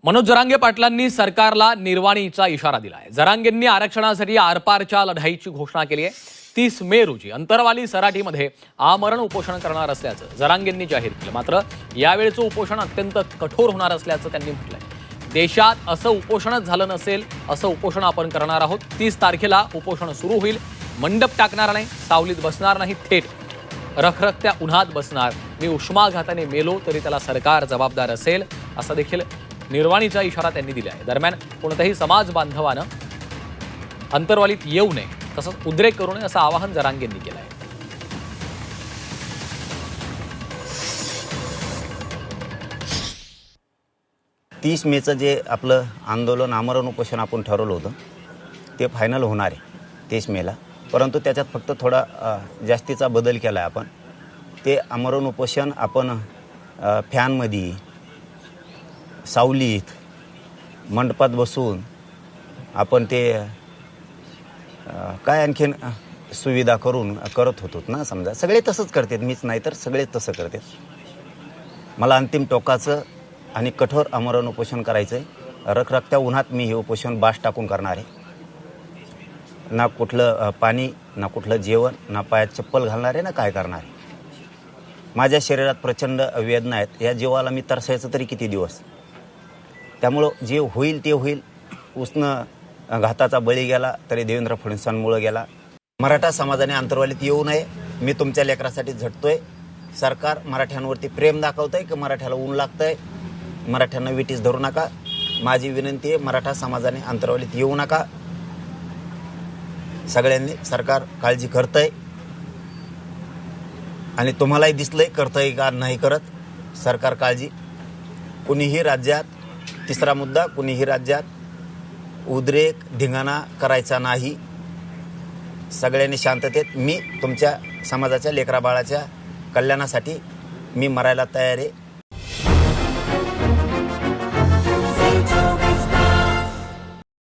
मनोज जरांगे पाटलांनी सरकारला निर्वाणीचा इशारा दिलाय। जरांगेंनी आरक्षणासाठी आरपारच्या लढाईची घोषणा केली आहे। 30 मे रोजी अंतरवाली सराटीमध्ये आमरण उपोषण करणार असल्याचं जरांगेंनी जाहीर केलं। मात्र यावेळचं उपोषण अत्यंत कठोर होणार असल्याचं त्यांनी म्हटलंय। देशात असं उपोषणच झालं नसेल असं उपोषण आपण करणार आहोत। 30 तारखेला उपोषण सुरू होईल। मंडप टाकणार नाही, सावलीत बसणार नाही, थेट रखरखत्या उन्हात बसणार। मी उष्माघाताने मेलो तरी त्याला सरकार जबाबदार असेल असा देखील निर्वाणीचा इशारा त्यांनी दिला आहे। दरम्यान कोणत्याही समाज बांधवानं अंतरवालीत येऊ नये, तसंच उद्रेक करू नये असं आवाहन जरांगेंनी केलं आहे। 30 मेचं जे आपलं आंदोलन आमरण उपोषण आपण ठरवलं होतं ते फायनल होणार आहे 30 मेला। परंतु त्याच्यात फक्त थोडा जास्तीचा बदल केला आहे आपण। ते आमरण उपोषण आपण फॅनमध्ये, सावलीत, मंडपात बसून आपण ते काय आणखीन सुविधा करून करत होतो ना। समजा सगळे तसंच करतात, मीच नाही तर सगळे तसं करतात। मला अंतिम टोकाचं आणि कठोर आमरण उपोषण करायचं आहे। रखरखत्या उन्हात मी हे उपोषण बास टाकून करणार आहे। ना कुठलं पाणी, ना कुठलं जेवण, ना पायात चप्पल घालणार आहे, ना काय करणार आहे। माझ्या शरीरात प्रचंड वेदना आहेत। या जीवाला मी तरसायचं तरी किती दिवस। त्यामुळं जे होईल ते होईल। उष्ण घाताचा बळी गेला तरी देवेंद्र फडणवीसांमुळे गेला। मराठा समाजाने अंतरवालीत येऊ नये। मी तुमच्या लेकरासाठी झटतोय। सरकार मराठ्यांवरती प्रेम दाखवतंय की मराठ्याला ऊन लागतंय। मराठ्यांना विटीस धरू नका। माझी विनंती आहे, मराठा समाजाने अंतरवालीत येऊ नका। सगळ्यांनी सरकार काळजी करतंय आणि तुम्हालाही दिसलंय करतंय का नाही करत सरकार काळजी। कुणीही राज्यात, तिसरा मुद्दा, कुणीही राज्यात उद्रेक धिंगाणा करायचा नाही। सगळ्यांनी शांततेत, मी तुमच्या समाजाच्या लेकरा बाळाच्या कल्याणासाठी मी मरायला तयार आहे।